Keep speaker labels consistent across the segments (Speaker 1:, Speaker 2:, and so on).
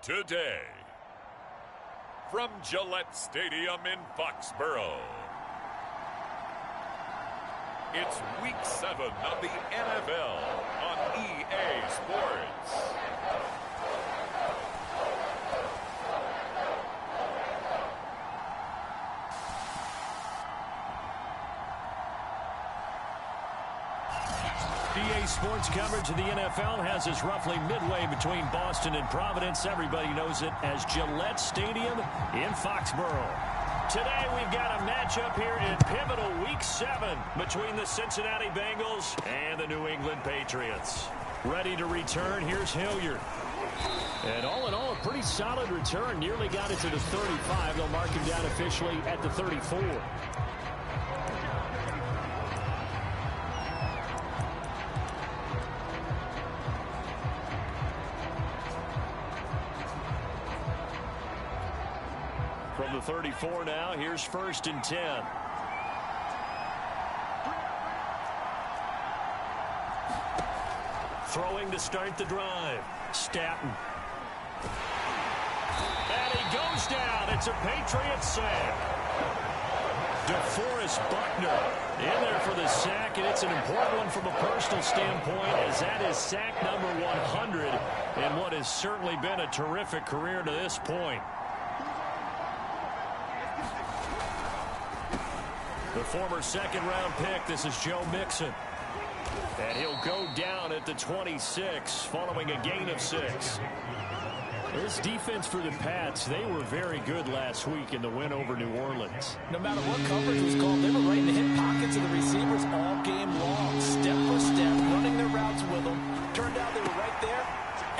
Speaker 1: today. From Gillette Stadium in Foxborough, it's Week 7 of the NFL on EA Sports.
Speaker 2: EA Sports coverage of the NFL has us roughly midway between Boston and Providence. Everybody knows it as Gillette Stadium in Foxborough. Today we've got a matchup here in pivotal Week 7 between the Cincinnati Bengals and the New England Patriots. Ready to return, here's Hilliard. And all in all, a pretty solid return. Nearly got it to the 35. They'll mark him down officially at the 34. From the 34 now, here's 1st and 10. Throwing to start the drive. Staton. And he goes down. It's a Patriots sack. DeForest Buckner in there for the sack, and it's an important one from a personal standpoint, as that is sack number 100 in what has certainly been a terrific career to this point. The former second-round pick, this is Joe Mixon. And he'll go down at the 26 following a gain of 6. This defense for the Pats, they were very good last week in the win over New Orleans.
Speaker 3: No matter what coverage was called, they were right in the hip pockets of the receivers all game long, step for step, running their routes with them. Turned out they were right there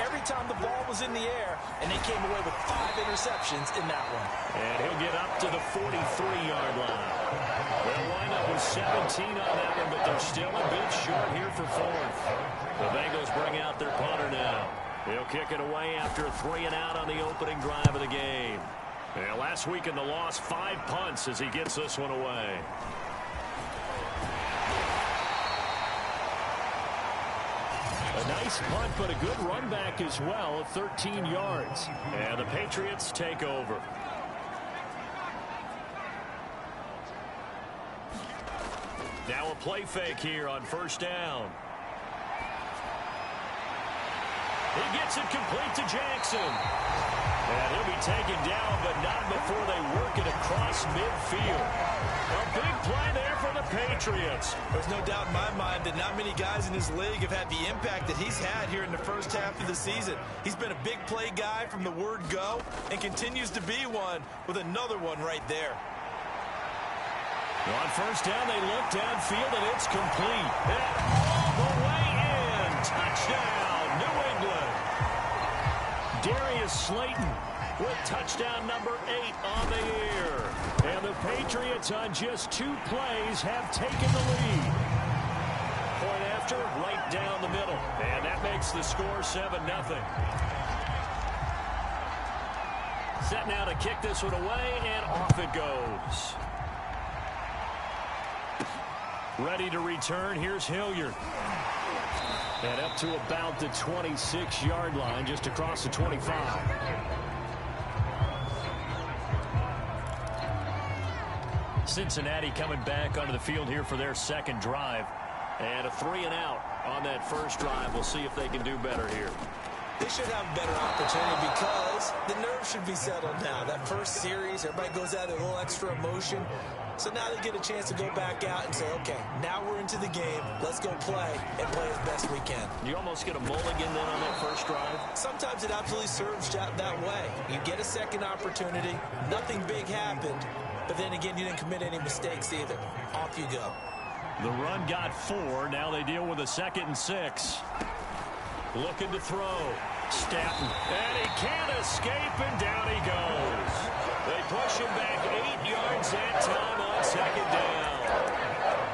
Speaker 3: every time the ball was in the air, and they came away with 5 interceptions in that one.
Speaker 2: And he'll get up to the 43-yard line. They'll wind up with 17 on that one, but they're still a bit short here for 4th. The Bengals bring out their punter now. He'll kick it away after a 3-and-out on the opening drive of the game. And last week in the loss, 5 punts as he gets this one away. A nice punt, but a good run back as well of 13 yards. And the Patriots take over. Now a play fake here on 1st down. He gets it complete to Jackson. And he'll be taken down, but not before they work it across midfield. A big play there for the Patriots.
Speaker 3: There's no doubt in my mind that not many guys in this league have had the impact that he's had here in the first half of the season. He's been a big play guy from the word go and continues to be one with another one right there.
Speaker 2: On 1st down, they look downfield, and it's complete. And all the way in. Touchdown, New England. Darius Slayton with touchdown number 8 on the year. And the Patriots on just 2 plays have taken the lead. Point after, right down the middle. And that makes the score 7-0. Set now to kick this one away, and off it goes. Ready to return, here's Hilliard. And up to about the 26-yard line, just across the 25. Cincinnati coming back onto the field here for their 2nd drive. And a 3-and-out on that first drive. We'll see if they can do better here.
Speaker 3: They should have a better opportunity because the nerves should be settled now. That first series, everybody goes out with a little extra emotion. So now they get a chance to go back out and say, okay, now we're into the game. Let's go play and play as best we can.
Speaker 2: You almost get a mulligan then on that first drive?
Speaker 3: Sometimes it absolutely serves that way. You get a second opportunity. Nothing big happened. But then again, you didn't commit any mistakes either. Off you go.
Speaker 2: The run got 4. Now they deal with a 2nd and 6. Looking to throw. Staton. And he can't escape, and down he goes. They push him back 8 yards that time on 2nd down.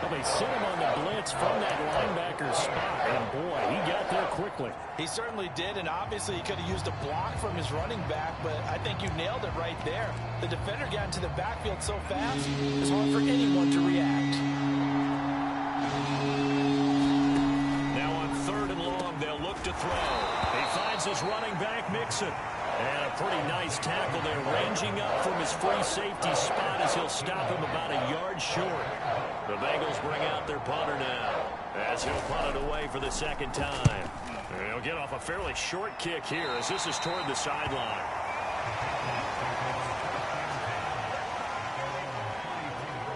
Speaker 2: Well, they sent him on the blitz from that linebacker spot, and boy, he got there quickly.
Speaker 3: He certainly did, and obviously he could have used a block from his running back, but I think you nailed it right there. The defender got into the backfield so fast, it's hard for anyone to react.
Speaker 2: Now on 3rd and long, they'll look to throw. He finds his running back, Mixon. And a pretty nice tackle there, ranging up from his free safety spot as he'll stop him about a yard short. The Bengals bring out their punter now as he'll punt it away for the second time. And he'll get off a fairly short kick here as this is toward the sideline.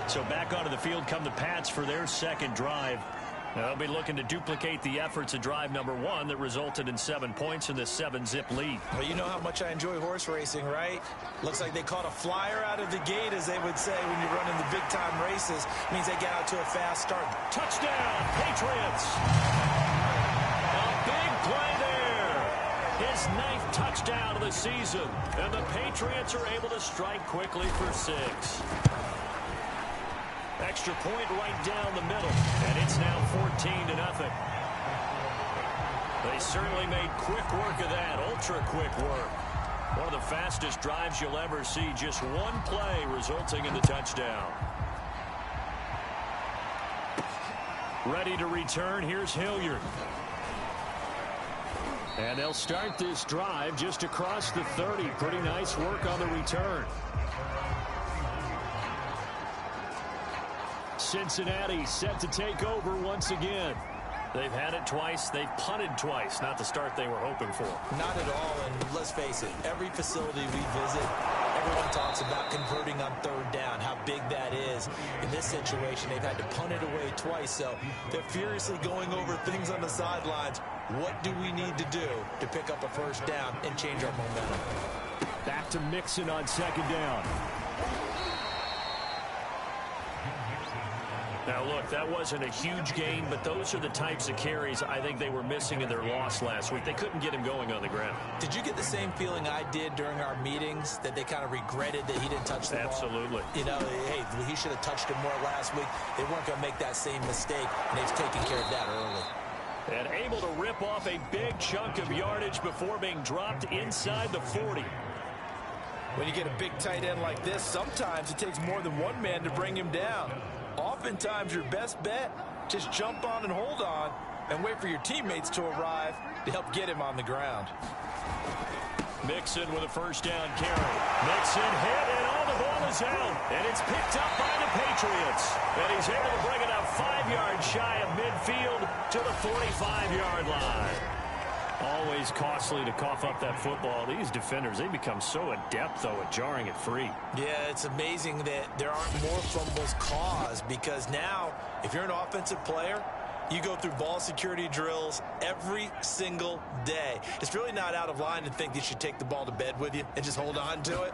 Speaker 2: So back onto the field come the Pats for their second drive. They'll be looking to duplicate the efforts of drive number 1 that resulted in 7 points in this 7-zip lead.
Speaker 3: Well, you know how much I enjoy horse racing, right? Looks like they caught a flyer out of the gate, as they would say when you're running the big-time races. Means they get out to a fast start.
Speaker 2: Touchdown, Patriots! A big play there. His 9th touchdown of the season. And the Patriots are able to strike quickly for 6. Extra point right down the middle, and it's now 14-0. They certainly made quick work of that, ultra-quick work. One of the fastest drives you'll ever see, just one play resulting in the touchdown. Ready to return, here's Hilliard. And they'll start this drive just across the 30. Pretty nice work on the return. Cincinnati set to take over once again. They've had it twice. They've punted twice. Not the start they were hoping for.
Speaker 3: Not at all, and let's face it, every facility we visit, everyone talks about converting on third down, how big that is. In this situation, they've had to punt it away twice, so they're furiously going over things on the sidelines. What do we need to do to pick up a first down and change our momentum?
Speaker 2: Back to Mixon on second down. Now, look, that wasn't a huge gain, but those are the types of carries I think they were missing in their loss last week. They couldn't get him going on the ground.
Speaker 3: Did you get the same feeling I did during our meetings, that they kind of regretted that he didn't touch the ball?
Speaker 2: Absolutely.
Speaker 3: You know, hey, he should have touched it more last week. They weren't going to make that same mistake, and they've taken care of that early.
Speaker 2: And able to rip off a big chunk of yardage before being dropped inside the 40.
Speaker 4: When you get a big tight end like this, sometimes it takes more than one man to bring him down. Oftentimes, your best bet, just jump on and hold on and wait for your teammates to arrive to help get him on the ground.
Speaker 2: Mixon with a first down carry. Mixon hit, and all the ball is out. And it's picked up by the Patriots. And he's able to bring it up 5 yards shy of midfield to the 45-yard line. Always costly to cough up that football. These defenders, they become so adept, though, at jarring it free.
Speaker 3: Yeah, it's amazing that there aren't more fumbles caused, because now, if you're an offensive player, you go through ball security drills every single day. It's really not out of line to think you should take the ball to bed with you and just hold on to it.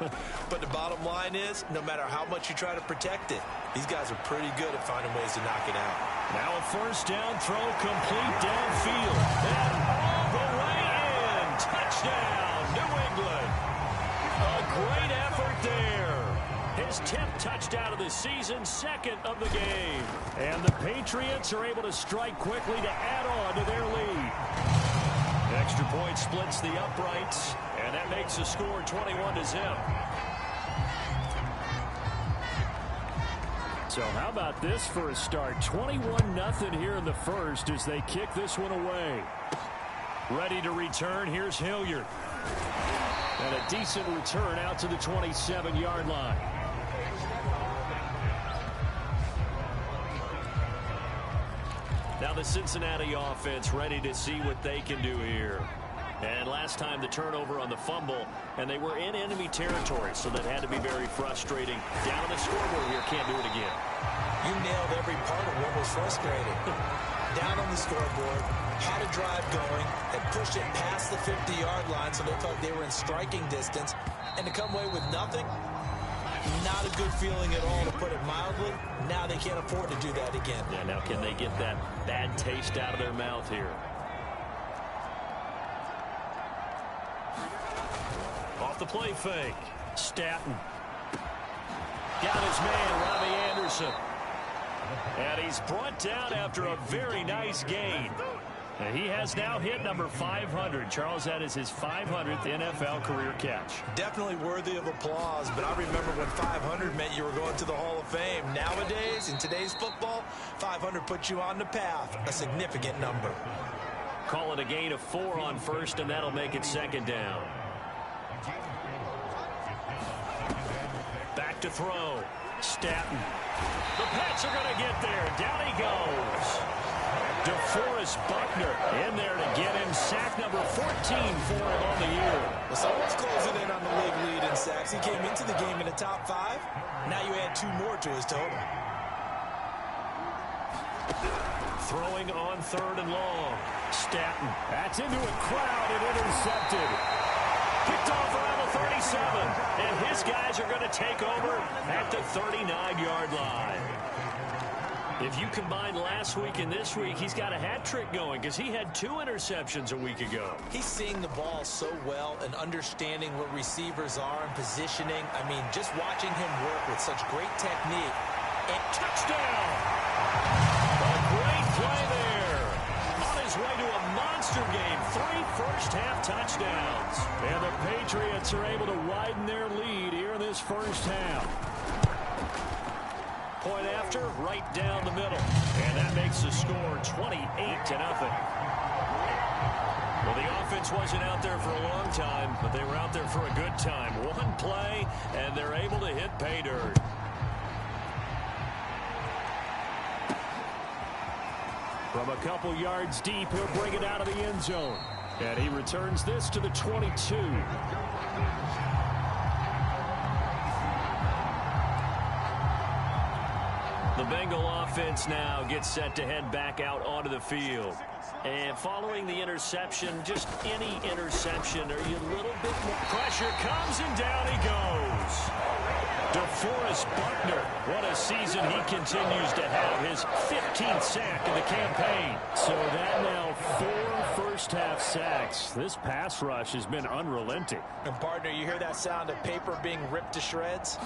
Speaker 3: But the bottom line is, no matter how much you try to protect it, these guys are pretty good at finding ways to knock it out.
Speaker 2: Now a first down throw complete downfield. And all the way in. Touchdown, New England. A great effort there. His 10th touchdown of the season, 2nd of the game. And the Patriots are able to strike quickly to add on to their lead. Extra point splits the uprights, and that makes the score 21-0. So how about this for a start? 21-0 here in the first as they kick this one away. Ready to return, here's Hilliard. And a decent return out to the 27-yard line. Now the Cincinnati offense ready to see what they can do here. And last time the turnover on the fumble, and they were in enemy territory, so that had to be very frustrating. Down on the scoreboard here, can't do it again.
Speaker 3: You nailed every part of what was frustrating. Down on the scoreboard, had a drive going, had pushed it past the 50-yard line, so they felt they were in striking distance, and to come away with nothing, not a good feeling at all, to put it mildly. Now they can't afford to do that again.
Speaker 2: Yeah, now can they get that bad taste out of their mouth here? Off the play fake. Staton. Got his man, Robbie Anderson. And he's brought down after a very nice gain. And he has now hit number 500. Charles, that is his 500th NFL career catch.
Speaker 3: Definitely worthy of applause, but I remember when 500 meant you were going to the Hall of Fame. Nowadays, in today's football, 500 puts you on the path, a significant number.
Speaker 2: Call it a gain of 4 on first, and that'll make it 2nd down. Back to throw. Stanton. The Pats are going to get there. Down he goes. DeForest Buckner in there to get him sack number 14 for him on the year.
Speaker 3: Well, someone's closing in on the league lead in sacks. He came into the game in the top 5. Now you add 2 more to his total.
Speaker 2: Throwing on 3rd and long. Stanton. That's into a crowd and intercepted. Kicked off around the 37. And his guys are going to take over at the 39-yard line. If you combine last week and this week, he's got a hat trick going because he had 2 interceptions a week ago.
Speaker 3: He's seeing the ball so well and understanding what receivers are and positioning. I mean, just watching him work with such great technique.
Speaker 2: And touchdown! A great play there. On his way to a monster game. 3 first-half touchdowns. And the Patriots are able to widen their lead here in this first half. Point after, right down the middle. And that makes the score 28-0. Well, the offense wasn't out there for a long time, but they were out there for a good time. 1 play, and they're able to hit pay dirt. From a couple yards deep, he'll bring it out of the end zone. And he returns this to the 22. The Bengal offense now gets set to head back out onto the field. And following the interception, just any interception, are you a little bit more? Pressure comes and down he goes. DeForest Buckner, what a season he continues to have. His 15th sack of the campaign. So that now 4 first-half sacks. This pass rush has been unrelenting.
Speaker 3: And partner, you hear that sound of paper being ripped to shreds?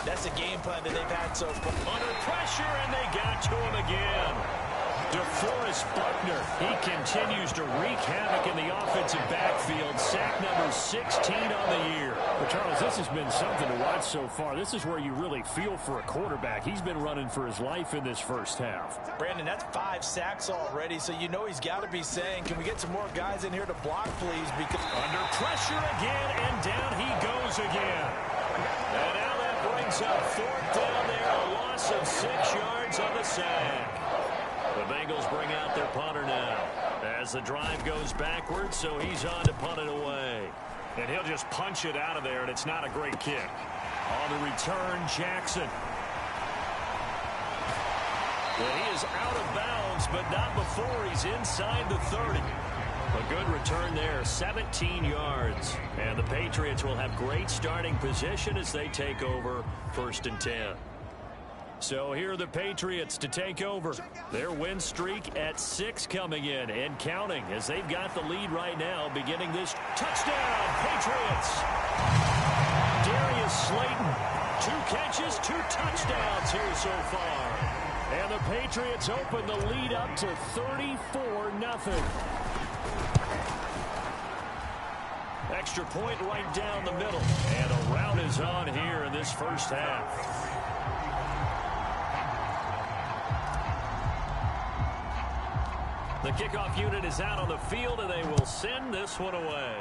Speaker 3: That's the game plan that they've had so far.
Speaker 2: Under pressure, and they got to him again. DeForest Buckner, he continues to wreak havoc in the offensive backfield. Sack number 16 on the year.
Speaker 5: But Charles, this has been something to watch so far. This is where you really feel for a quarterback. He's been running for his life in this first half.
Speaker 3: Brandon, that's 5 sacks already, so you know he's got to be saying, can we get some more guys in here to block, please? Because
Speaker 2: under pressure again, and down he goes again. And now that brings up 4th down there, a loss of 6 yards on the sack. The Bengals bring out their punter now as the drive goes backwards, so he's on to punt it away. And he'll just punch it out of there, and it's not a great kick. On the return, Jackson. Well, he is out of bounds, but not before he's inside the 30. A good return there, 17 yards. And the Patriots will have great starting position as they take over 1st and 10. So here are the Patriots to take over. Their win streak at 6 coming in and counting as they've got the lead right now beginning this touchdown, Patriots. Darius Slayton, 2 catches, 2 touchdowns here so far. And the Patriots open the lead up to 34-0. Extra point right down the middle. And a rout is on here in this first half. The kickoff unit is out on the field, and they will send this one away.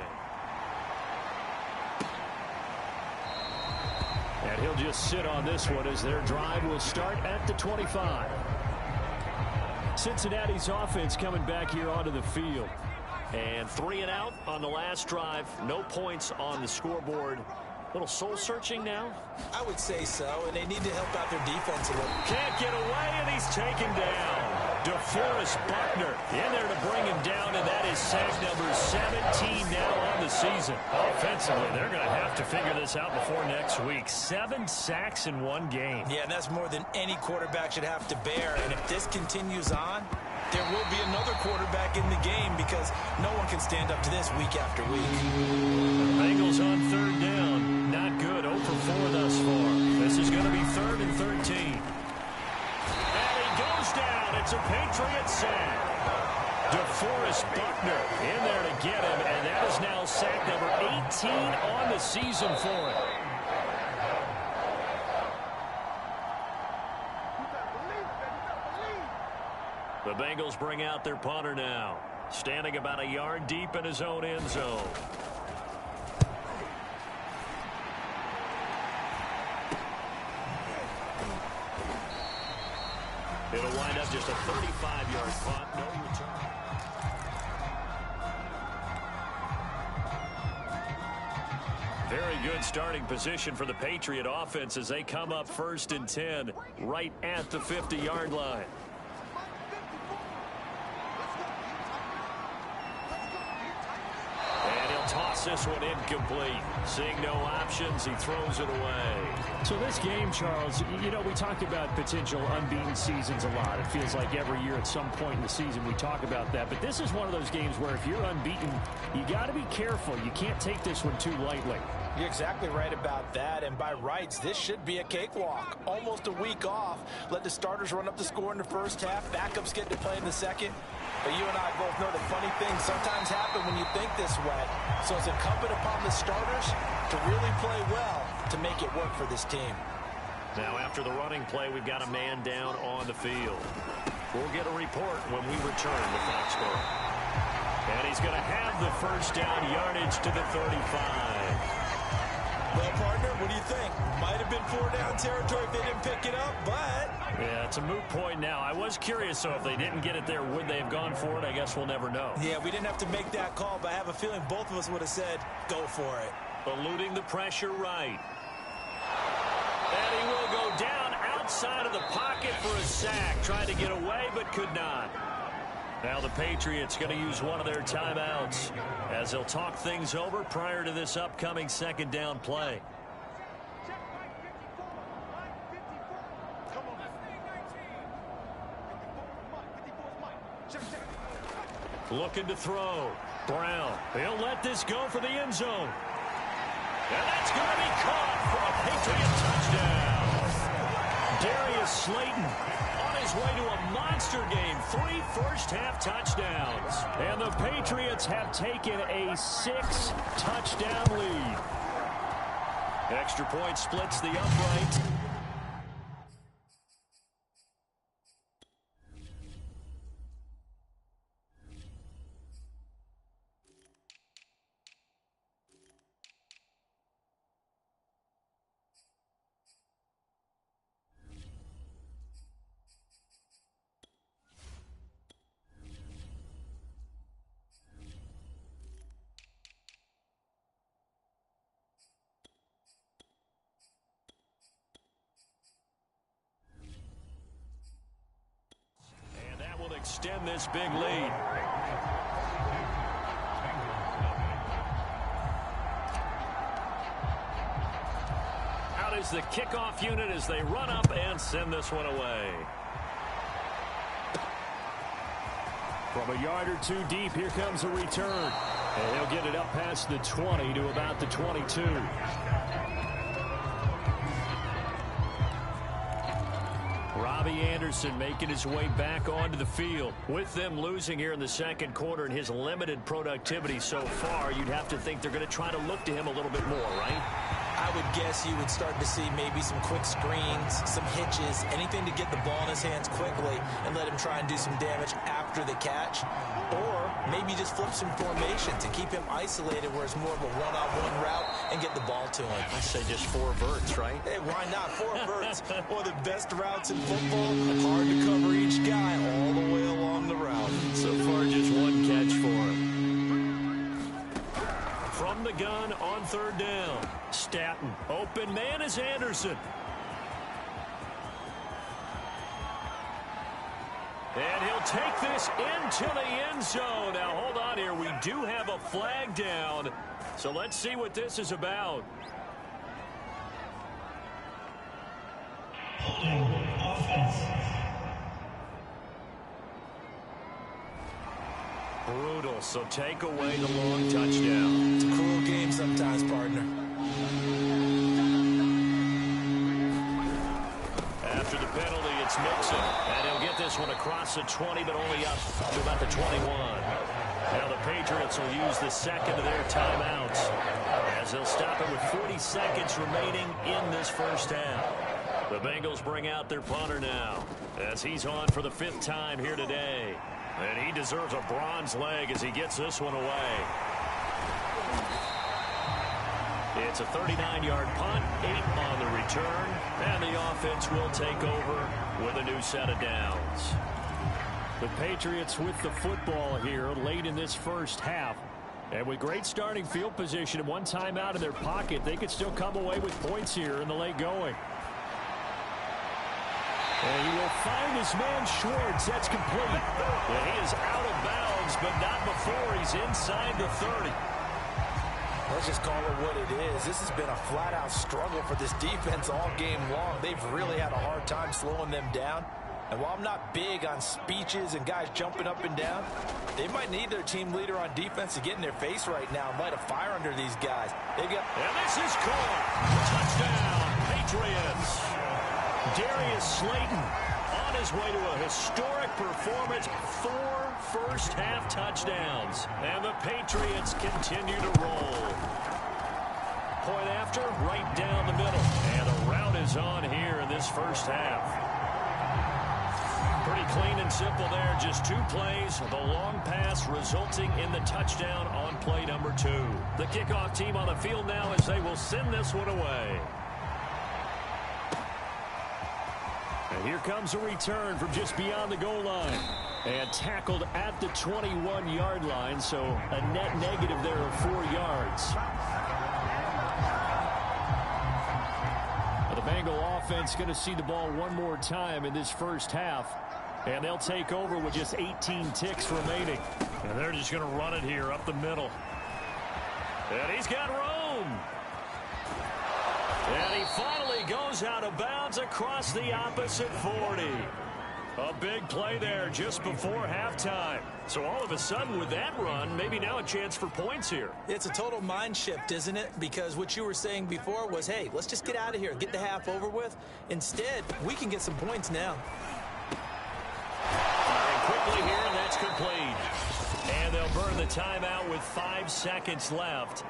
Speaker 2: And he'll just sit on this one as their drive will start at the 25. Cincinnati's offense coming back here onto the field. And 3 and out on the last drive. No points on the scoreboard. A little soul-searching now?
Speaker 3: I would say so, and they need to help out their defense a little.
Speaker 2: Can't get away, and he's taken down. DeForest Buckner in there to bring him down, and that is sack number 17 now on the season. Offensively, they're going to have to figure this out before next week. 7 sacks in 1 game.
Speaker 3: Yeah, and that's more than any quarterback should have to bear. And if this continues on, there will be another quarterback in the game because no one can stand up to this week after week.
Speaker 2: The Bengals on 3rd down. Not good. 0 for 4 thus far. This is going to be 3rd and 13. And he goes down. It's a Patriot sack. DeForest Buckner in there to get him, and that is now sack number 18 on the season for him. The Bengals bring out their punter now, standing about a yard deep in his own end zone. It'll wind up just a 35-yard punt, no return. Very good starting position for the Patriot offense as they come up 1st and 10 right at the 50-yard line. And he'll toss this one incomplete. Seeing no options, he throws it away.
Speaker 5: So this game, Charles, you know, we talk about potential unbeaten seasons a lot. It feels like every year at some point in the season we talk about that. But this is one of those games where if you're unbeaten, you got to be careful. You can't take this one too lightly.
Speaker 4: You're exactly right about that, and by rights, this should be a cakewalk. Almost a week off. Let the starters run up the score in the first half. Backups get to play in the second. But you and I both know the funny things sometimes happen when you think this way. So it's incumbent upon the starters to really play well to make it work for this team.
Speaker 2: Now after the running play, we've got a man down on the field. We'll get a report when we return to Foxborough. And he's going to have the first down, yardage to the 35.
Speaker 3: Well, partner, what do you think? Might have been 4-down territory if they didn't pick it up, but...
Speaker 2: Yeah, it's a moot point now. I was curious, so if they didn't get it there, would they have gone for it? I guess we'll never know.
Speaker 3: Yeah, we didn't have to make that call, but I have a feeling both of us would have said, go for it.
Speaker 2: Eluding the pressure right. And he will go down outside of the pocket for a sack. Tried to get away, but could not. Now the Patriots going to use one of their timeouts as they'll talk things over prior to this upcoming second down play. Looking to throw. Brown. He'll let this go for the end zone. And that's going to be caught for a Patriot touchdown. Darius Slayton on his way to a monster game. 3 first-half touchdowns. And the Patriots have taken a 6-touchdown lead. Extra point splits the upright. Extend this big lead. Out is the kickoff unit as they run up and send this one away.
Speaker 5: From a yard or two deep, here comes a return. And he'll get it up past the 20 to about the 22. Robbie Anderson making his way back onto the field. With them losing here in the second quarter and his limited productivity so far, you'd have to think they're going to try to look to him a little bit more, right?
Speaker 3: I would guess you would start to see maybe some quick screens, some hitches, anything to get the ball in his hands quickly and let him try and do some damage after the catch. Or maybe just flip some formations and keep him isolated where it's more of a one-on-one route and get the ball to him.
Speaker 2: I say just 4 verts, right?
Speaker 3: Hey, why not? 4 verts. One of the best routes in football. Hard to cover each guy all the way along the route.
Speaker 2: So far, just 1 catch for him. From the gun on 3rd down. Staton. Open man is Anderson. And he'll take this into the end zone. Now, hold on here. We do have a flag down. So let's see what this is about. Brutal. So take away the long touchdown.
Speaker 3: It's a cruel game sometimes, partner.
Speaker 2: After the penalty, it's Mixon. And he'll get this one across the 20, but only up to about the 21. Now the Patriots will use the second of their timeouts as they'll stop it with 40 seconds remaining in this first half. The Bengals bring out their punter now as he's on for the 5th time here today. And he deserves a bronze leg as he gets this one away. It's a 39-yard punt, 8 on the return, and the offense will take over with a new set of downs.
Speaker 5: The Patriots with the football here late in this first half. And with great starting field position and one timeout in their pocket, they could still come away with points here in the late going. And he will find his man Schwartz. That's complete.
Speaker 2: And he is out of bounds, but not before he's inside the 30.
Speaker 4: Let's just call it what it is. This has been a flat-out struggle for this defense all game long. They've really had a hard time slowing them down. And while I'm not big on speeches and guys jumping up and down, they might need their team leader on defense to get in their face right now and light a fire under these guys.
Speaker 2: And this is caught. Touchdown, Patriots. Darius Slayton on his way to a historic performance. 4 first-half touchdowns. And the Patriots continue to roll. Point after, right down the middle. And the route is on here in this first half. Pretty clean and simple there. Just 2 plays. The long pass resulting in the touchdown on play number 2. The kickoff team on the field now as they will send this one away.
Speaker 5: And here comes a return from just beyond the goal line. And tackled at the 21-yard line, so a net negative there of 4 yards. The Bengal offense going to see the ball one more time in this first half. And they'll take over with just 18 ticks remaining.
Speaker 2: And they're just going to run it here up the middle. And he's got room. And he finally goes out of bounds across the opposite 40. A big play there just before halftime. So all of a sudden with that run, maybe now a chance for points here.
Speaker 3: It's a total mind shift, isn't it? Because what you were saying before was, hey, let's just get out of here and get the half over with. Instead, we can get some points now.
Speaker 2: Firing quickly here, and that's complete. And they'll burn the timeout with 5 seconds left.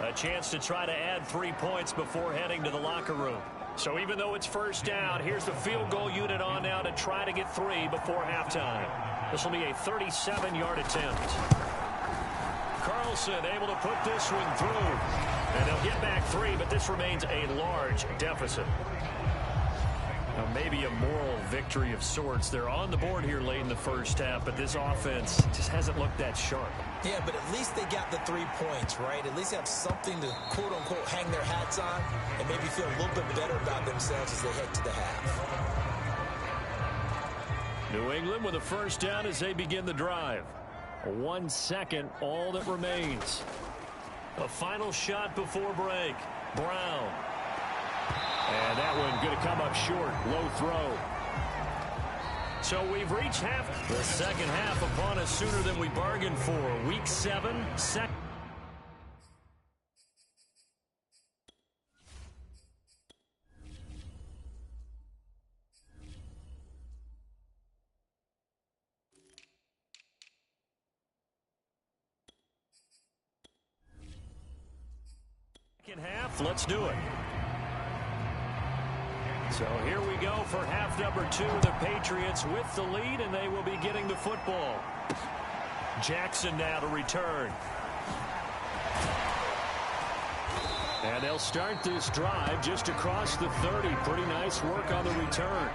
Speaker 2: A chance to try to add 3 points before heading to the locker room. So even though it's first down, here's the field goal unit on now to try to get 3 before halftime. This will be a 37-yard attempt. Carlson able to put this one through. And they'll get back 3, but this remains a large deficit. Now maybe a moral victory of sorts. They're on the board here late in the first half, but this offense just hasn't looked that sharp.
Speaker 3: Yeah, but at least they got the 3 points, right? At least have something to, quote-unquote, hang their hats on and maybe feel a little bit better about themselves as they head to the half.
Speaker 5: New England with a first down as they begin the drive. 1 second, all that remains.
Speaker 2: A final shot before break. Brown.
Speaker 5: And that one going to come up short. Low throw.
Speaker 2: So we've reached half. The second half upon us sooner than we bargained for. Week 7, second. Second half, let's do it. So here we go for half number 2. The Patriots with the lead, and they will be getting the football. Jackson now to return.
Speaker 5: And they'll start this drive just across the 30. Pretty nice work on the return.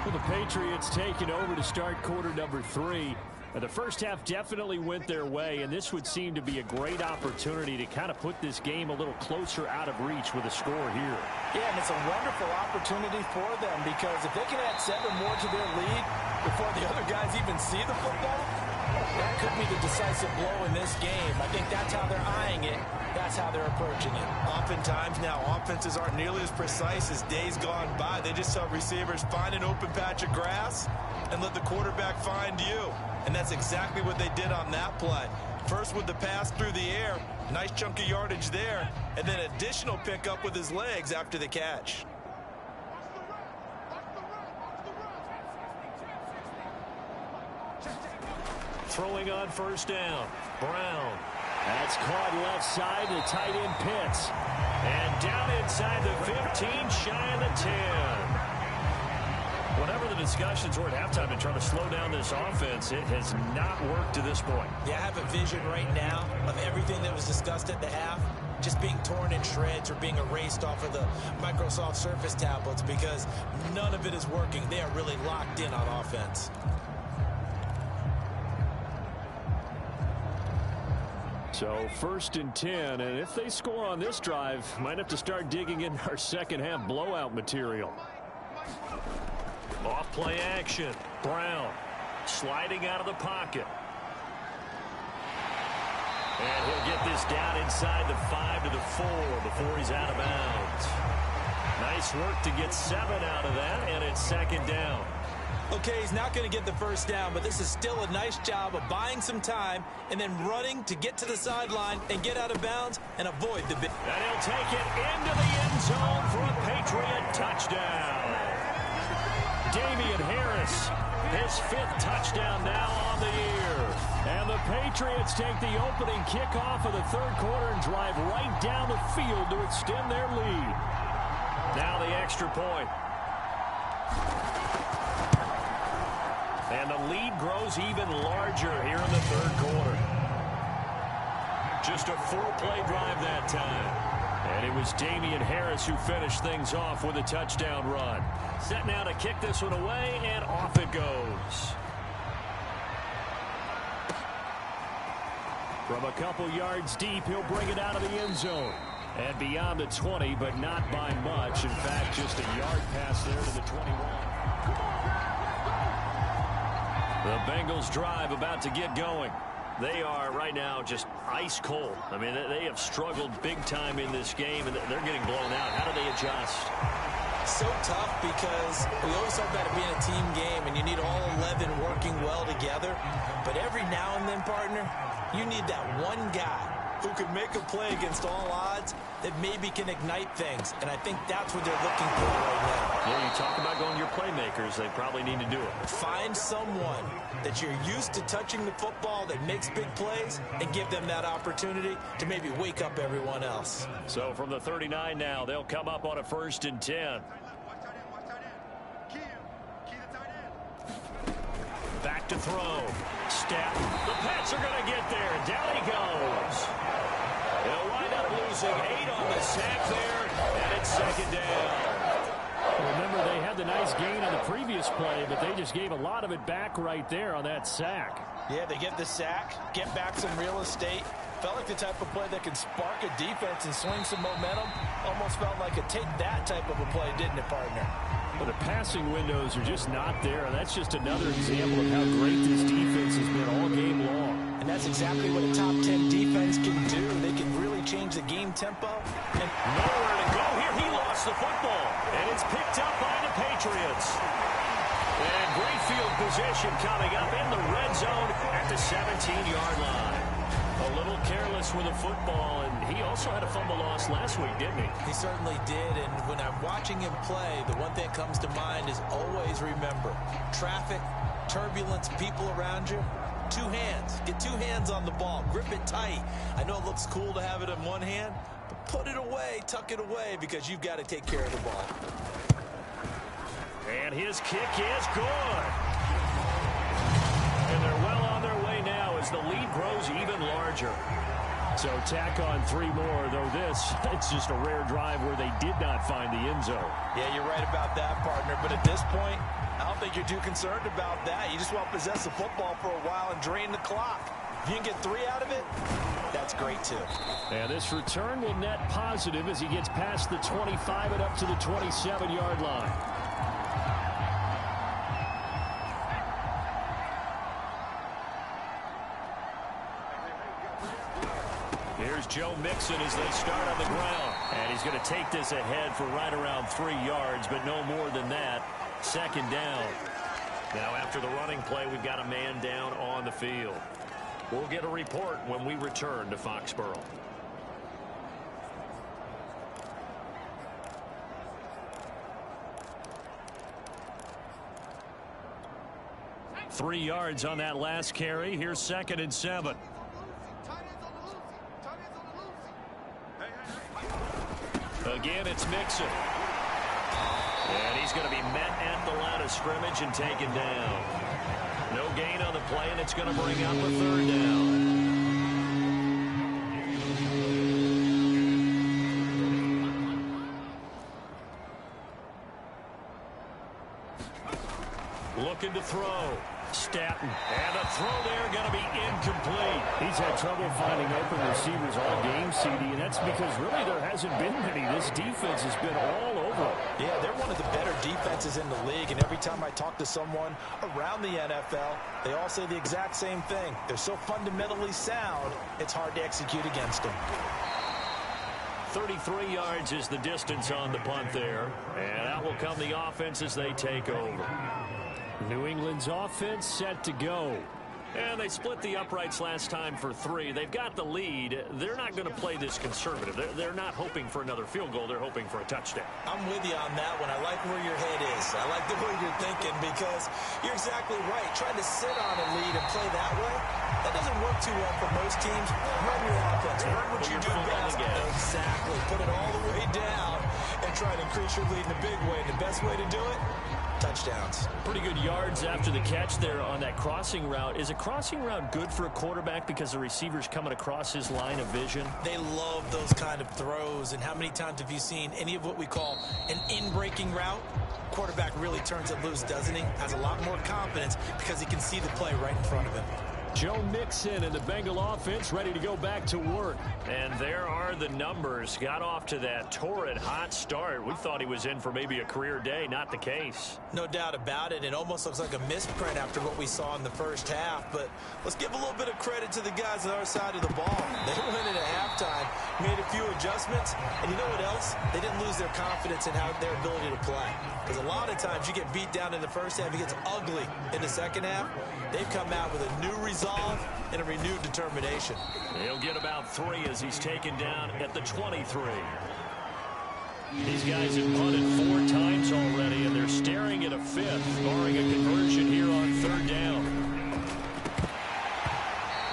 Speaker 5: Well, the Patriots taking over to start quarter number 3. The first half definitely went their way, and this would seem to be a great opportunity to kind of put this game a little closer out of reach with a score here.
Speaker 4: Yeah, and it's a wonderful opportunity for them because if they can add 7 more to their lead before the other guys even see the football, that could be the decisive blow in this game. I think that's how they're eyeing it. That's how they're approaching it.
Speaker 3: Oftentimes now, offenses aren't nearly as precise as days gone by. They just tell receivers, find an open patch of grass and let the quarterback find you. And that's exactly what they did on that play. First with the pass through the air, nice chunk of yardage there, and then additional pickup with his legs after the catch.
Speaker 2: Throwing on first down. Brown.
Speaker 5: That's caught left side to tight end Pitts.
Speaker 2: And down inside the 15, shy of the 10. Whatever the discussions were at halftime to try to slow down this offense. It has not worked to this point.
Speaker 3: Yeah, I have a vision right now of everything that was discussed at the half just being torn in shreds or being erased off of the Microsoft Surface tablets because none of it is working. They are really locked in on offense.
Speaker 5: So 1st and 10, and if they score on this drive, might have to start digging in our second half blowout material.
Speaker 2: Off play action. Brown sliding out of the pocket. And he'll get this down inside the 5 to the 4 before he's out of bounds. Nice work to get 7 out of that, and it's 2nd down.
Speaker 3: Okay, he's not going to get the first down, but this is still a nice job of buying some time and then running to get to the sideline and get out of bounds and avoid the big.
Speaker 2: And he'll take it into the end zone for a Patriot touchdown. Damian Harris, his 5th touchdown now on the year.
Speaker 5: And the Patriots take the opening kickoff of the 3rd quarter and drive right down the field to extend their lead.
Speaker 2: Now the extra point. And the lead grows even larger here in the 3rd quarter. Just a 4-play drive that time. And it was Damian Harris who finished things off with a touchdown run. Set now to kick this one away, and off it goes.
Speaker 5: From a couple yards deep, he'll bring it out of the end zone. And beyond the 20, but not by much. In fact, just a yard pass there to the 21.
Speaker 2: The Bengals drive about to get going. They are right now just ice cold. I mean, they have struggled big time in this game, and they're getting blown out. How do they adjust?
Speaker 3: So tough because we always talk about it being a team game, and you need all 11 working well together. But every now and then, partner, you need that one guy who can make a play against all odds that maybe can ignite things. And I think that's what they're looking for right now.
Speaker 2: Yeah, you talk about going to your playmakers. They probably need to do it.
Speaker 3: Find someone that you're used to touching the football that makes big plays and give them that opportunity to maybe wake up everyone else.
Speaker 2: So from the 39 now, they'll come up on a 1st and 10. Back to throw. Step. The Pats are going to get there. Down he goes. They'll wind up losing 8 on the sack there, and it's 2nd down.
Speaker 5: Remember, they had the nice gain on the previous play, but they just gave a lot of it back right there on that sack.
Speaker 4: Yeah, they get the sack, get back some real estate. Felt like the type of play that can spark a defense and swing some momentum. Almost felt like a take that type of a play, didn't it, partner?
Speaker 5: Well, the passing windows are just not there. And that's just another example of how great this defense has been all game long.
Speaker 3: And that's exactly what a top 10 defense can do. They can really change the game tempo.
Speaker 2: And nowhere to go here. He lost the football. And it's picked up by the Patriots. And great field position coming up in the red zone at the 17-yard line. A little careless with the football, and he also had a fumble loss last week, didn't he?
Speaker 3: He certainly did, and when I'm watching him play, the one thing that comes to mind is always remember, traffic, turbulence, people around you, 2 hands. Get 2 hands on the ball. Grip it tight. I know it looks cool to have it in one hand, but put it away, tuck it away, because you've got to take care of the ball.
Speaker 2: And his kick is good. And they're well on their way now as the lead grows even larger.
Speaker 5: So tack on 3 more, though it's just a rare drive where they did not find the end zone.
Speaker 4: Yeah, you're right about that, partner. But at this point, I don't think you're too concerned about that. You just want to possess the football for a while and drain the clock. If you can get 3 out of it, that's great, too.
Speaker 5: And this return will net positive as he gets past the 25 and up to the 27-yard line.
Speaker 2: Here's Joe Mixon as they start on the ground. And he's going to take this ahead for right around 3 yards, but no more than that. 2nd down. Now after the running play, we've got a man down on the field. We'll get a report when we return to Foxborough. Three yards on that last carry. Here's 2nd and 7. Again, it's Mixon. And he's going to be met at the line of of scrimmage and taken down. No gain on the play, and it's going to bring up a third down. Looking to throw. Staten. And a throw there going to be incomplete.
Speaker 5: He's had trouble finding open receivers all game, CD, and that's because really there hasn't been many. This defense has been all over.
Speaker 4: Yeah, they're one of the better defenses in the league, and every time I talk to someone around the NFL, they all say the exact same thing. They're so fundamentally sound, it's hard to execute against them.
Speaker 2: 33 yards is the distance on the punt there, and out will come the offense as they take over.
Speaker 5: New England's offense set to go.
Speaker 2: And they split the uprights last time for 3. They've got the lead. They're not going to play this conservative. They're not hoping for another field goal. They're hoping for a touchdown.
Speaker 3: I'm with you on that one. I like where your head is. I like the way you're thinking because you're exactly right. Trying to sit on a lead and play that way, that doesn't work too well for most teams. Run your offense. Run what you do best. Exactly. Put it all the way down and try to increase your lead in a big way. And the best way to do it? Touchdowns.
Speaker 2: Pretty good yards after the catch there on that crossing route. Is a crossing route good for a quarterback because the receiver's coming across his line of vision?
Speaker 3: They love those kind of throws. And how many times have you seen any of what we call an in-breaking route? Quarterback really turns it loose, doesn't he? Has a lot more confidence because he can see the play right in front of him.
Speaker 5: Joe Mixon and the Bengal offense ready to go back to work.
Speaker 2: And there are the numbers. Got off to that torrid hot start. We thought he was in for maybe a career day. Not the case.
Speaker 3: No doubt about it. It almost looks like a misprint after what we saw in the first half. But let's give a little bit of credit to the guys on our side of the ball. They went in at halftime, made a few adjustments. And you know what else? They didn't lose their confidence in their ability to play. Because a lot of times you get beat down in the first half. It gets ugly in the second half. They've come out with a new resolve and a renewed determination.
Speaker 2: He'll get about 3 as he's taken down at the 23. These guys have punted 4 times already, and they're staring at a 5th, barring a conversion here on 3rd down.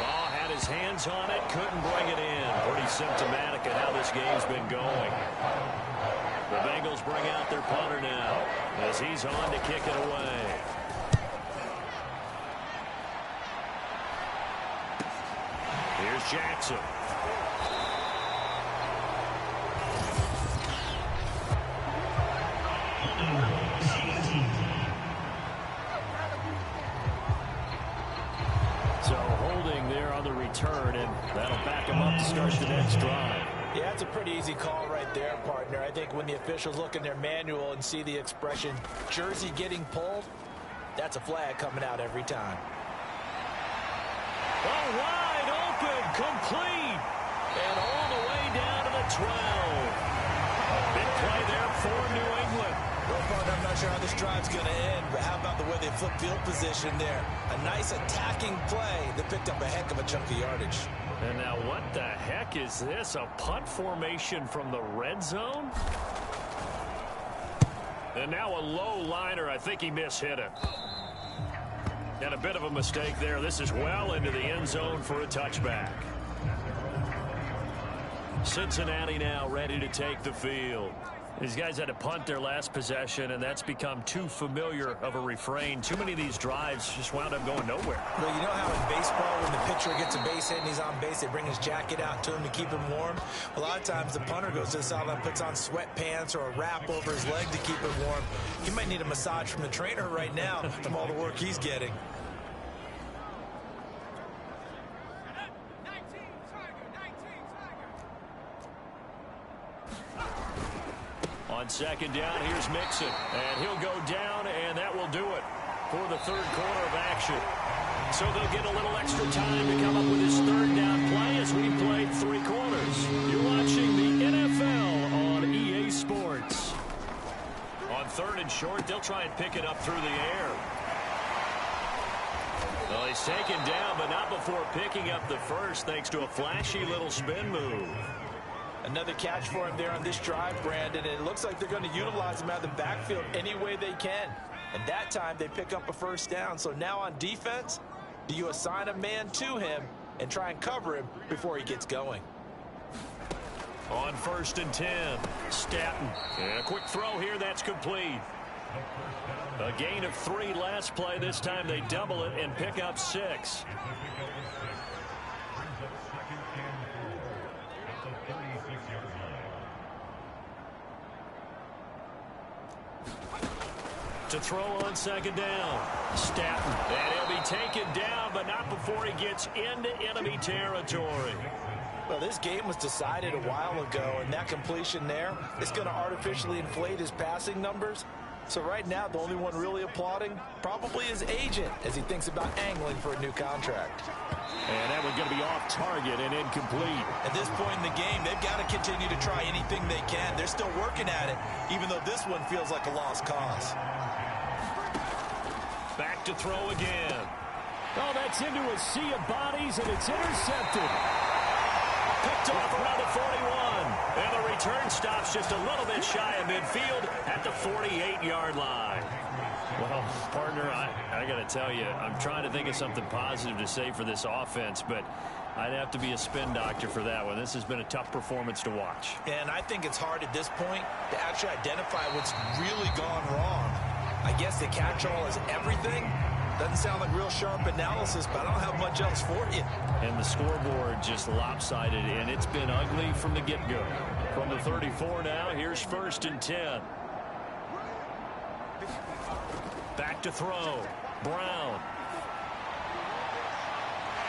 Speaker 2: Oh, had his hands on it, couldn't bring it in. Pretty symptomatic of how this game's been going. The Bengals bring out their punter now as he's on to kick it away. Here's Jackson.
Speaker 5: So holding there on the return, and that'll back him up to start the next drive.
Speaker 4: Yeah, it's a pretty easy call right there, partner. I think when the officials look in their manual and see the expression, jersey getting pulled, that's a flag coming out every time.
Speaker 2: Oh, wide open, complete, and all the way down to the 12. Big play there for New England.
Speaker 3: Well, partner, I'm not sure how this drive's going to end, but how about the way they flip field position there? A nice attacking play that picked up a heck of a chunk of yardage.
Speaker 2: And now what the heck is this? A punt formation from the red zone? And now a low liner. I think he mishit it. And a bit of a mistake there. This is well into the end zone for a touchback. Cincinnati now ready to take the field. These guys had to punt their last possession, and that's become too familiar of a refrain. Too many of these drives just wound up going nowhere.
Speaker 3: Well, you know how in baseball, when the pitcher gets a base hit and he's on base, they bring his jacket out to him to keep him warm? A lot of times the punter goes to the sideline, puts on sweatpants or a wrap over his leg to keep him warm. He might need a massage from the trainer right now from all the work he's getting.
Speaker 2: On second down, here's Mixon. And he'll go down, and that will do it for the 3rd quarter of action. So they'll get a little extra time to come up with his 3rd down play as we played 3 quarters. You're watching the NFL on EA Sports. On 3rd and short, they'll try and pick it up through the air. Well, he's taken down, but not before picking up the first thanks to a flashy little spin move.
Speaker 4: Another catch for him there on this drive, Brandon, and it looks like they're going to utilize him out of the backfield any way they can. And that time they pick up a 1st down. So now on defense, do you assign a man to him and try and cover him before he gets going?
Speaker 2: On 1st and 10, Staten. And a quick throw here, that's complete. A gain of 3 last play. This time they double it and pick up 6. To throw on second down. Staton. And he'll be taken down, but not before he gets into enemy territory.
Speaker 3: Well, this game was decided a while ago, and that completion there is going to artificially inflate his passing numbers. So right now, the only one really applauding probably his agent as he thinks about angling for a new contract.
Speaker 5: And that one's going to be off target and incomplete.
Speaker 4: At this point in the game, they've got to continue to try anything they can. They're still working at it, even though this one feels like a lost cause.
Speaker 2: Back to throw again.
Speaker 5: Oh, that's into a sea of bodies, and it's intercepted.
Speaker 2: Picked off around the 41. And the return stops just a little bit shy of midfield at the 48-yard line. Well, partner, I got to tell you, I'm trying to think of something positive to say for this offense, but I'd have to be a spin doctor for that one. This has been a tough performance to watch.
Speaker 4: And I think it's hard at this point to actually identify what's really gone wrong. I guess the catch-all is everything. Doesn't sound like real sharp analysis, but I don't have much else for you.
Speaker 2: And the scoreboard just lopsided, and it's been ugly from the get-go. From the 34 now, here's 1st and 10. Back to throw. Brown.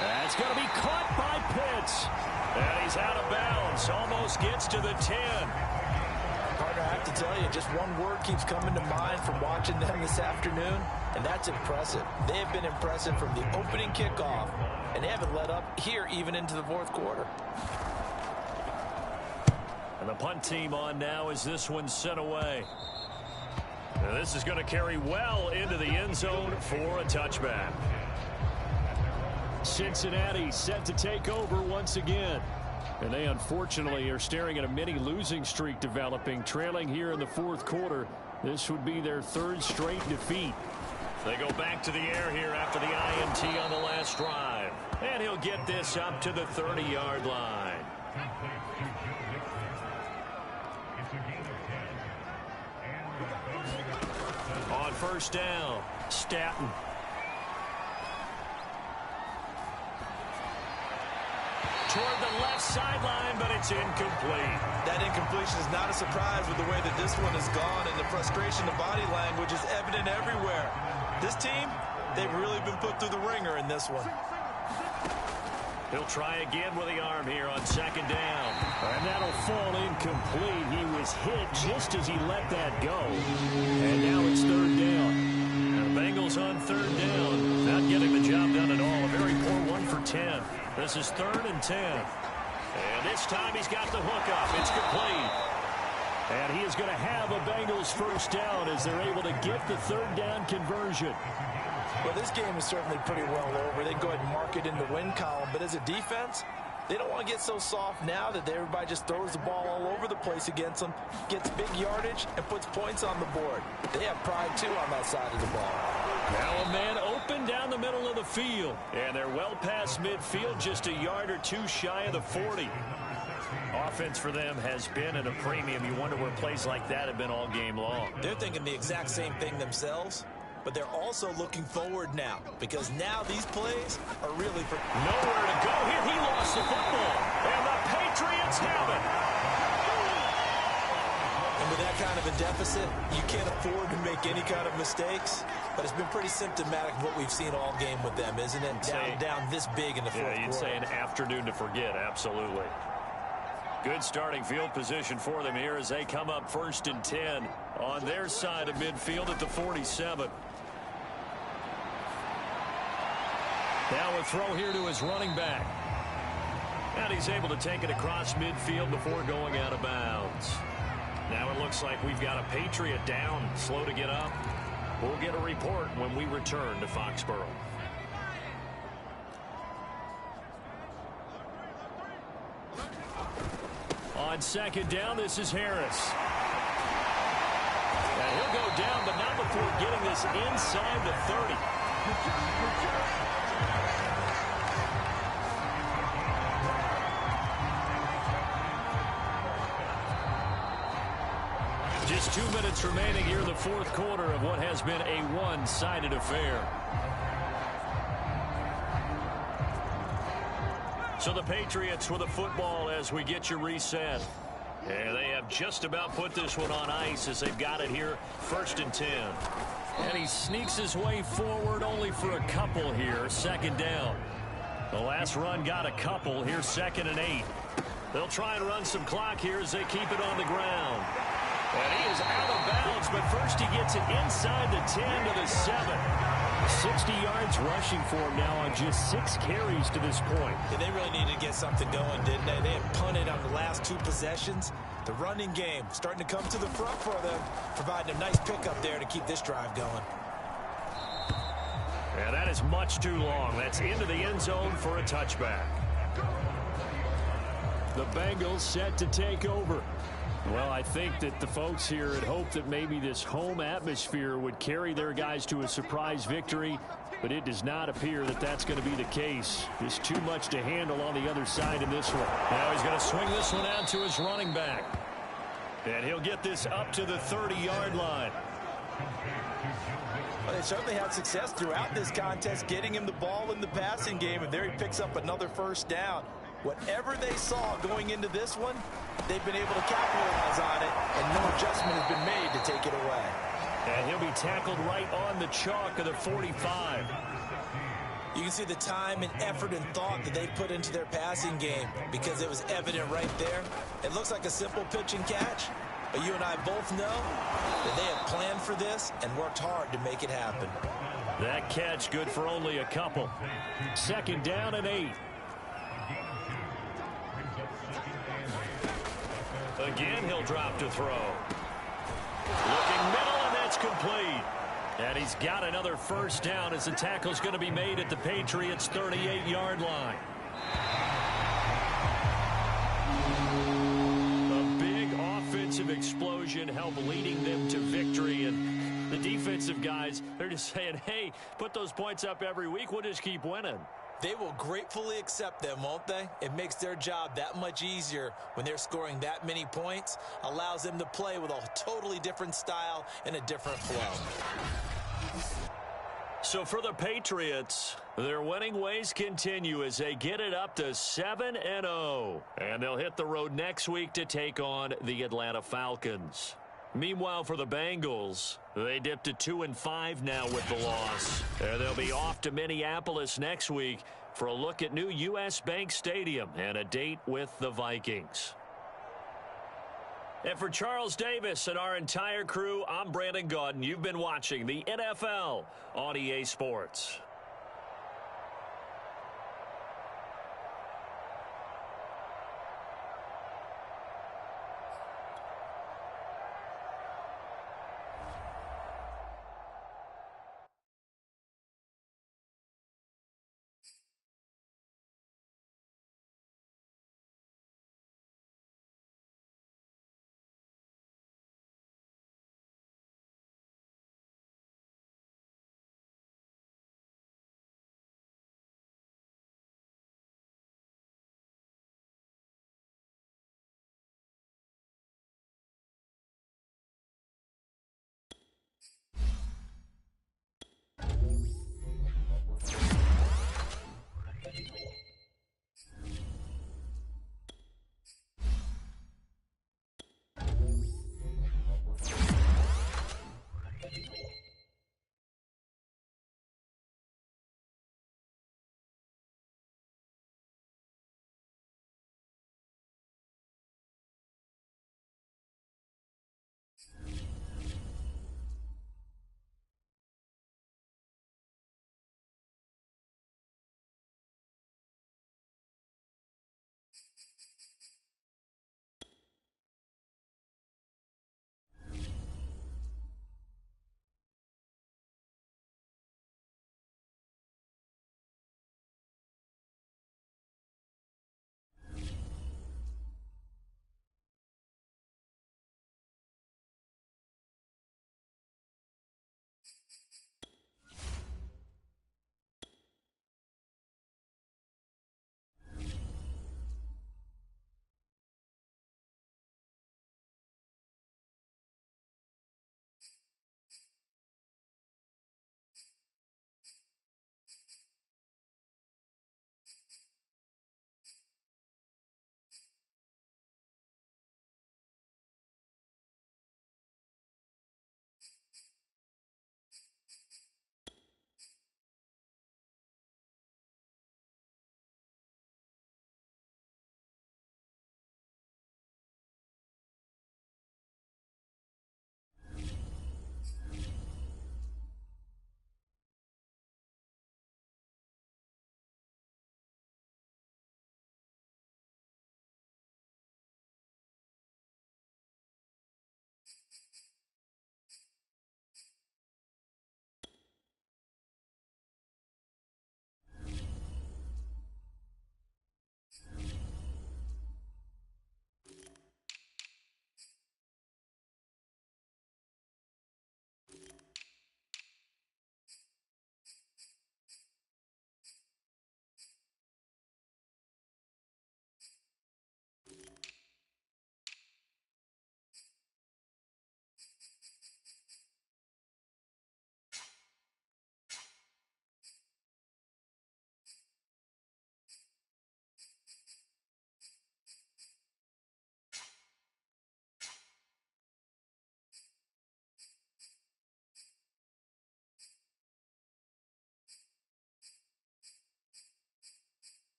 Speaker 5: That's going to be caught by Pitts.
Speaker 2: And he's out of bounds. Almost gets to the 10.
Speaker 3: Partner, I have to tell you, just one word keeps coming to mind from watching them this afternoon, and that's impressive. They have been impressive from the opening kickoff, and they haven't let up here even into the 4th quarter.
Speaker 2: And the punt team on now as this one's sent away. Now this is going to carry well into the end zone for a touchback.
Speaker 5: Cincinnati set to take over once again. And they unfortunately are staring at a mini losing streak developing, trailing here in the 4th quarter. This would be their 3rd straight defeat.
Speaker 2: They go back to the air here after the INT on the last drive. And he'll get this up to the 30-yard line. On 1st down, Staton. Toward the left sideline, but it's incomplete.
Speaker 4: That incompletion is not a surprise with the way that this one has gone, and the frustration of body language is evident everywhere. This team, they've really been put through the ringer in this one.
Speaker 2: He'll try again with the arm here on 2nd down.
Speaker 5: And that'll fall incomplete. He was hit just as he let that go. And now it's 3rd down.
Speaker 2: And the Bengals on 3rd down. Not getting the job done at all. A very poor 1 for 10. This is 3rd and 10. And this time he's got the hook up. It's complete.
Speaker 5: And he is going to have a Bengals 1st down as they're able to get the 3rd down conversion.
Speaker 3: Well, this game is certainly pretty well over. They go ahead and mark it in the win column. But as a defense, they don't want to get so soft now that everybody just throws the ball all over the place against them, gets big yardage, and puts points on the board. They have pride, too, on that side of the ball.
Speaker 2: Now a man open down the middle of the field. And they're well past midfield, just a yard or 2 shy of the 40. Offense for them has been at a premium. You wonder where plays like that have been all game long.
Speaker 3: They're thinking the exact same thing themselves, but they're also looking forward now, because now these plays are really for
Speaker 2: nowhere to go here. He lost the football, and the Patriots have it.
Speaker 3: And with that kind of a deficit, you can't afford to make any kind of mistakes, but it's been pretty symptomatic of what we've seen all game with them, isn't it? Down this big in the 4th quarter.
Speaker 2: You'd say an afternoon to forget, absolutely. Good starting field position for them here as they come up 1st and 10 on their side of midfield at the 47. Now a throw here to his running back. And he's able to take it across midfield before going out of bounds. Now it looks like we've got a Patriot down, slow to get up. We'll get a report when we return to Foxborough. On 2nd down, this is Harris. And he'll go down, but not before getting this inside the 30. Just 2 minutes remaining here in the fourth quarter of what has been a one-sided affair. So the Patriots with the football as we get you reset. And they have just about put this one on ice as they've got it here, 1st and 10. And he sneaks his way forward only for a couple here, 2nd down. The last run got a couple here, 2nd and 8. They'll try and run some clock here as they keep it on the ground. And he is out of bounds, but first he gets it inside the 10 to the 7. 60 yards rushing for him now on just 6 carries to this point.
Speaker 3: Yeah, they really needed to get something going, didn't they? They had punted on the last 2 possessions. The running game starting to come to the front for them, providing a nice pickup there to keep this drive going.
Speaker 2: Yeah, that is much too long. That's into the end zone for a touchback.
Speaker 5: The Bengals set to take over. Well, I think that the folks here had hoped that maybe this home atmosphere would carry their guys to a surprise victory, but it does not appear that that's going to be the case. Just too much to handle on the other side in this one.
Speaker 2: Now he's going to swing this one out to his running back. And he'll get this up to the 30-yard line.
Speaker 4: Well, they certainly had success throughout this contest, getting him the ball in the passing game, and there he picks up another 1st down. Whatever they saw going into this one, they've been able to capitalize on it, and no adjustment has been made to take it away.
Speaker 2: And he'll be tackled right on the chalk of the 45.
Speaker 3: You can see the time and effort and thought that they put into their passing game because it was evident right there. It looks like a simple pitch and catch, but you and I both know that they have planned for this and worked hard to make it happen.
Speaker 2: That catch good for only a couple.
Speaker 5: 2nd down and 8.
Speaker 2: Again, he'll drop to throw. Looking middle, and that's complete. And he's got another 1st down as the tackle's going to be made at the Patriots' 38-yard line. A big offensive explosion helped leading them to victory. And the defensive guys, they're just saying, hey, put those points up every week. We'll just keep winning.
Speaker 3: They will gratefully accept them, won't they? It makes their job that much easier when they're scoring that many points. Allows them to play with a totally different style and a different flow.
Speaker 2: So for the Patriots, their winning ways continue as they get it up to 7-0. And they'll hit the road next week to take on the Atlanta Falcons. Meanwhile, for the Bengals, they dipped to 2-5 now with the loss. They'll be off to Minneapolis next week for a look at new U.S. Bank Stadium and a date with the Vikings. And for Charles Davis and our entire crew, I'm Brandon Gaudin. You've been watching the NFL on EA Sports.